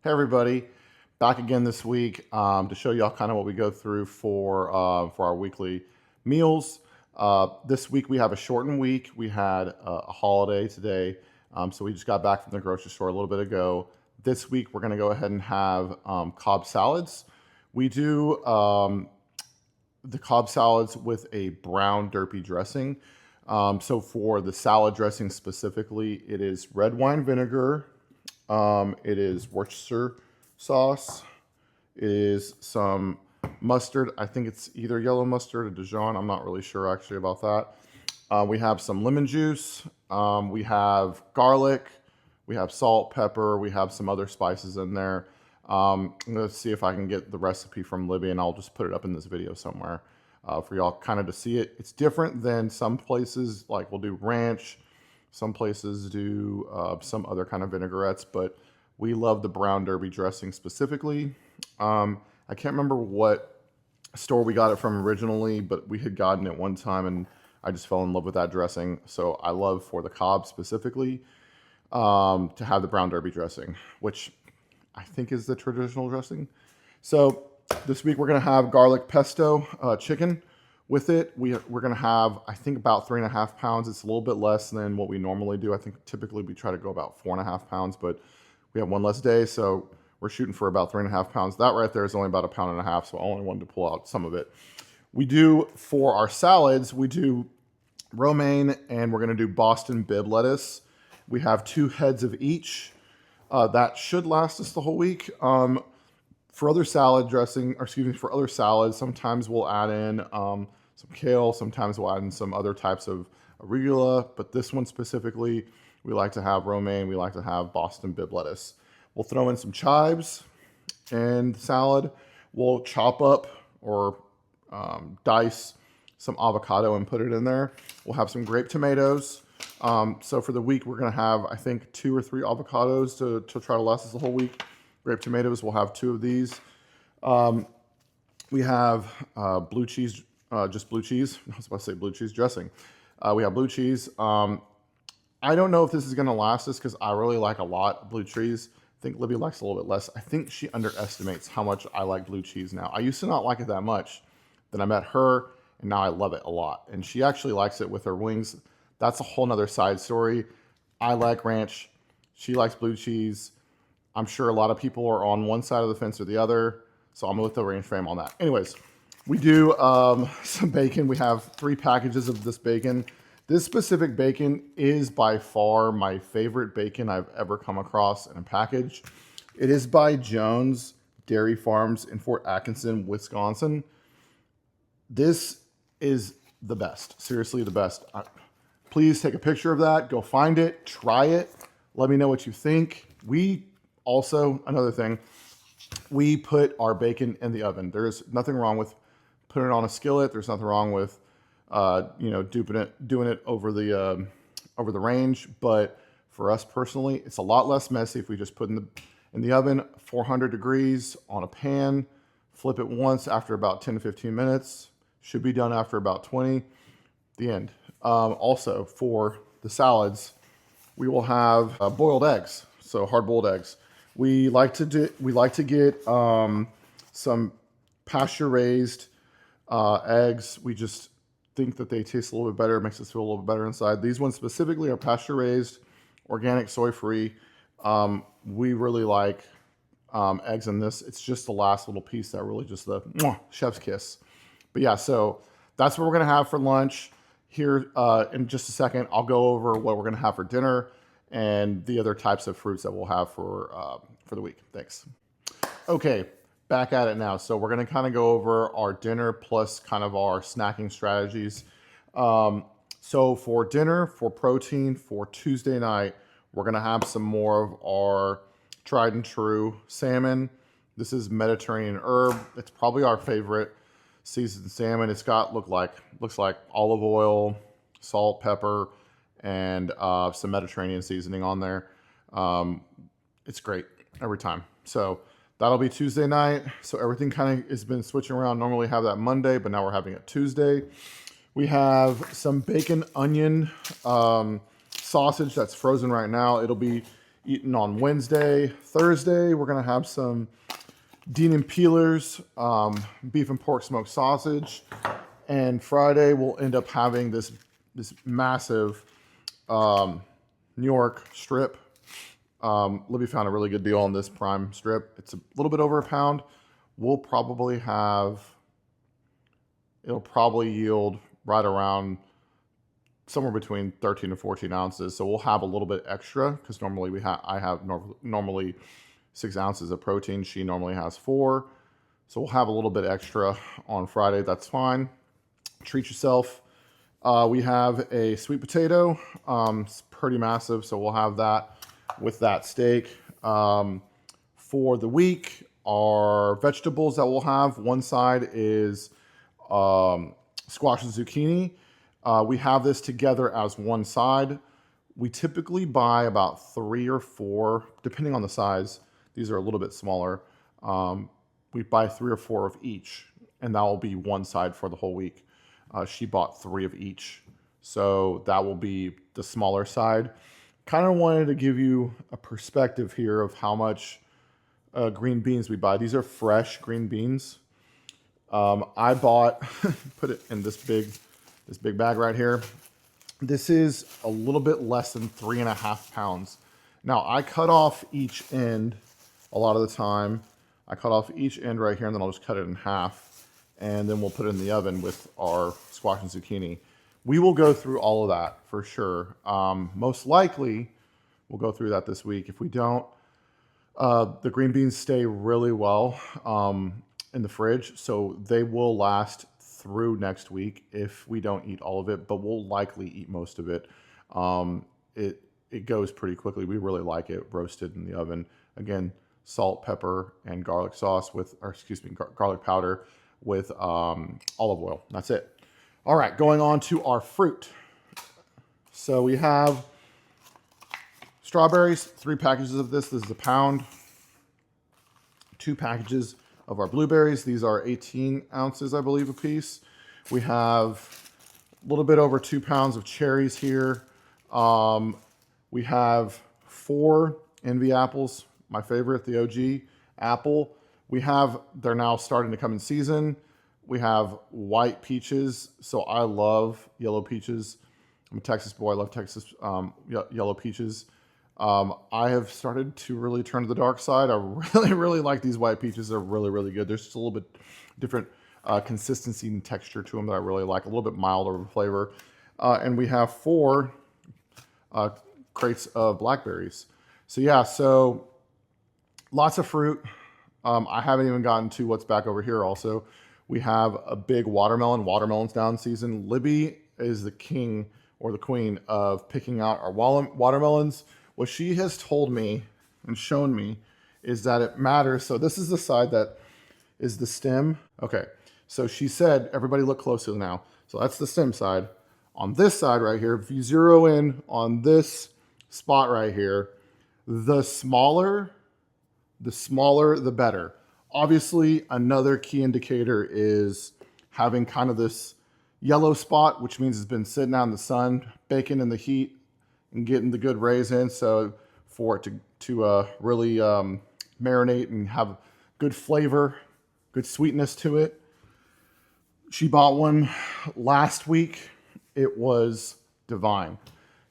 Hey everybody, back again this week to show y'all kind of what we go through for our weekly meals. This week we have a shortened week. We had a holiday today, so we just got back from the grocery store a little bit ago. This week we're going to go ahead and have Cobb salads. We do the Cobb salads with a brown derpy dressing. So for the salad dressing specifically, it is red wine vinegar. It is Worcestershire sauce. It is some mustard. I think it's either yellow mustard or Dijon. I'm not really sure actually about that. We have some lemon juice. We have garlic. We have salt, pepper. We have some other spices in there. I'm going to see if I can get the recipe from Libby, and I'll just put it up in this video somewhere for y'all kind of to see it. It's different than some places, like we'll do ranch. Some places do some other kind of vinaigrettes, but we love the brown derby dressing specifically. I can't remember what store we got it from originally, but we had gotten it one time and I just fell in love with that dressing. So I love for the Cobb specifically to have the brown derby dressing, which I think is the traditional dressing. So this week we're gonna have garlic pesto chicken. With it, we're going to have, I think, about 3.5 pounds. It's a little bit less than what we normally do. I think typically we try to go about 4.5 pounds, but we have one less day, so we're shooting for about 3.5 pounds. That right there is only about 1.5 pounds, so I only wanted to pull out some of it. We do, for our salads, we do romaine, and we're going to do Boston bib lettuce. We have 2 heads of each. That should last us the whole week. For other salad dressing, or excuse me, for other salads, sometimes we'll add in some kale, sometimes we'll add in some other types of arugula, but this one specifically, we like to have romaine, we like to have Boston bib lettuce. We'll throw in some chives and salad. We'll chop up or dice some avocado and put it in there. We'll have some grape tomatoes. So for the week, we're gonna have, I think, 2 or 3 avocados to try to last us the whole week. Grape tomatoes, we'll have 2 of these. We have blue cheese, just blue cheese. I was about to say blue cheese dressing. We have blue cheese. I don't know if this is going to last us because I really like a lot of blue cheese. I think Libby likes a little bit less. I think she underestimates how much I like blue cheese now. I used to not like it that much. Then I met her, and now I love it a lot. And she actually likes it with her wings. That's a whole nother side story. I like ranch. She likes blue cheese. I'm sure a lot of people are on one side of the fence or the other, so I'm with the range frame on that. Anyways, we do some bacon. We have 3 packages of this bacon. This specific bacon is by far my favorite bacon I've ever come across in a package. It is by Jones Dairy Farms in Fort Atkinson, Wisconsin. This is the best, seriously the best. Please take a picture of that, go find it, try it, let me know what you think. Also, another thing, we put our bacon in the oven. There's nothing wrong with putting it on a skillet. There's nothing wrong with, doing it over the range. But for us personally, it's a lot less messy if we just put in the oven, 400 degrees on a pan, flip it once after about 10 to 15 minutes. Should be done after about 20. The end. Also, for the salads, we will have boiled eggs, so hard-boiled eggs. We like to get some pasture-raised eggs. We just think that they taste a little bit better. It makes us feel a little bit better inside. These ones specifically are pasture-raised, organic, soy-free. We really like eggs in this. It's just the last little piece that really just the chef's kiss. But yeah, so that's what we're gonna have for lunch. Here in just a second, I'll go over what we're gonna have for dinner and the other types of fruits that we'll have for the week. Thanks. Okay, back at it now. So we're gonna kind of go over our dinner plus kind of our snacking strategies. So for dinner, for protein, for Tuesday night, we're gonna have some more of our tried and true salmon. This is Mediterranean herb. It's probably our favorite seasoned salmon. It's got looks like olive oil, salt, pepper, and some Mediterranean seasoning on there. It's great every time. So that'll be Tuesday night. So everything kind of has been switching around. Normally have that Monday, but now we're having it Tuesday. We have some bacon onion sausage that's frozen right now. It'll be eating on Wednesday. Thursday, we're going to have some Dean and Peelers, beef and pork smoked sausage. And Friday, we'll end up having this massive New York strip. Libby found a really good deal on this prime strip. It's a little bit over a pound. We'll probably have, it'll probably yield right around somewhere between 13 to 14 ounces. So we'll have a little bit extra because normally I have normally 6 ounces of protein. She normally has 4. So we'll have a little bit extra on Friday. That's fine. Treat yourself. We have a sweet potato. It's pretty massive. So we'll have that with that steak. For the week, our vegetables that we'll have, one side is squash and zucchini. We have this together as one side. We typically buy about 3 or 4, depending on the size. These are a little bit smaller. We buy 3 or 4 of each, and that will be one side for the whole week. She bought 3 of each, so that will be the smaller side. Kind of wanted to give you a perspective here of how much green beans we buy. These are fresh green beans. I bought, put it in this big bag right here. This is a little bit less than 3.5 pounds. Now I cut off each end a lot of the time. I cut off each end right here and then I'll just cut it in half and then we'll put it in the oven with our squash and zucchini. We will go through all of that for sure. Most likely we'll go through that this week. If we don't, the green beans stay really well in the fridge, so they will last through next week if we don't eat all of it, but we'll likely eat most of it. It goes pretty quickly. We really like it roasted in the oven. Again, salt, pepper, and garlic sauce with, or excuse me, garlic powder with olive oil. That's it. All right, going on to our fruit. So we have strawberries, 3 packages of this. This is a pound. 2 packages of our blueberries. These are 18 ounces, I believe, a piece. We have a little bit over 2 pounds of cherries here. We have 4 Envy apples, my favorite, the OG apple. They're now starting to come in season. We have white peaches. So I love yellow peaches. I'm a Texas boy. I love Texas yellow peaches. I have started to really turn to the dark side. I really like these white peaches. They're really good. There's just a little bit different consistency and texture to them that I really like. A little bit milder of a flavor. And we have 4 crates of blackberries. So yeah, so lots of fruit. I haven't even gotten to what's back over here also. We have a big watermelon. Watermelon's down season. Libby is the king or the queen of picking out our watermelons. What she has told me and shown me is that it matters. So this is the side that is the stem. Okay, so she said, everybody look closely now. So that's the stem side. On this side right here, if you zero in on this spot right here, the smaller the better. Obviously, another key indicator is having kind of this yellow spot, which means it's been sitting out in the sun, baking in the heat, and getting the good rays in. So for it to really marinate and have good flavor, good sweetness to it. She bought one last week. It was divine.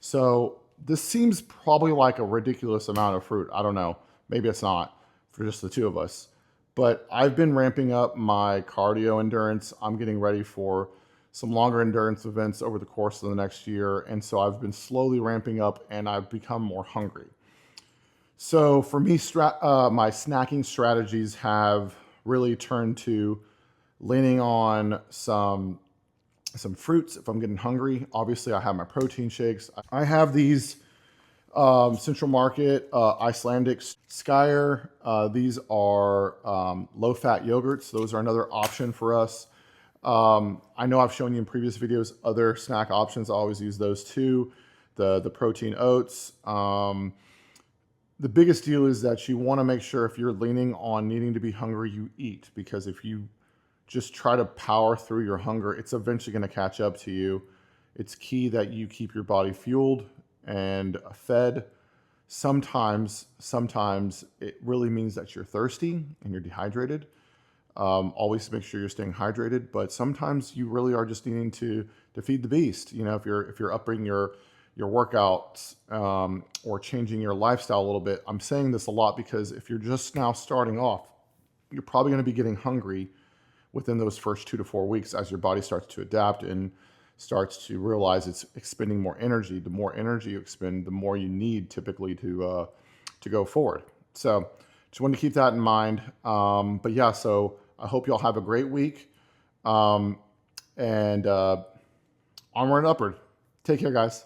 So this seems probably like a ridiculous amount of fruit. I don't know. Maybe it's not for just the 2 of us. But I've been ramping up my cardio endurance. I'm getting ready for some longer endurance events over the course of the next year. And so I've been slowly ramping up and I've become more hungry. So for me, my snacking strategies have really turned to leaning on some fruits if I'm getting hungry. Obviously, I have my protein shakes. I have these Central Market Icelandic Skyer. These are low-fat yogurts. Those are another option for us. I know I've shown you in previous videos other snack options. I always use those too. The protein oats. The biggest deal is that you want to make sure if you're leaning on needing to be hungry, you eat. Because if you just try to power through your hunger, it's eventually going to catch up to you. It's key that you keep your body fueled and fed. Sometimes it really means that you're thirsty and you're dehydrated. Always make sure you're staying hydrated, but sometimes you really are just needing to feed the beast. You know, if you're upping your workouts or changing your lifestyle a little bit. I'm saying this a lot because if you're just now starting off, you're probably going to be getting hungry within those first 2 to 4 weeks as your body starts to adapt and starts to realize it's expending more energy. The more energy you expend, the more you need typically to go forward. So just wanted to keep that in mind. But yeah, so I hope y'all have a great week. And onward and upward. Take care, guys.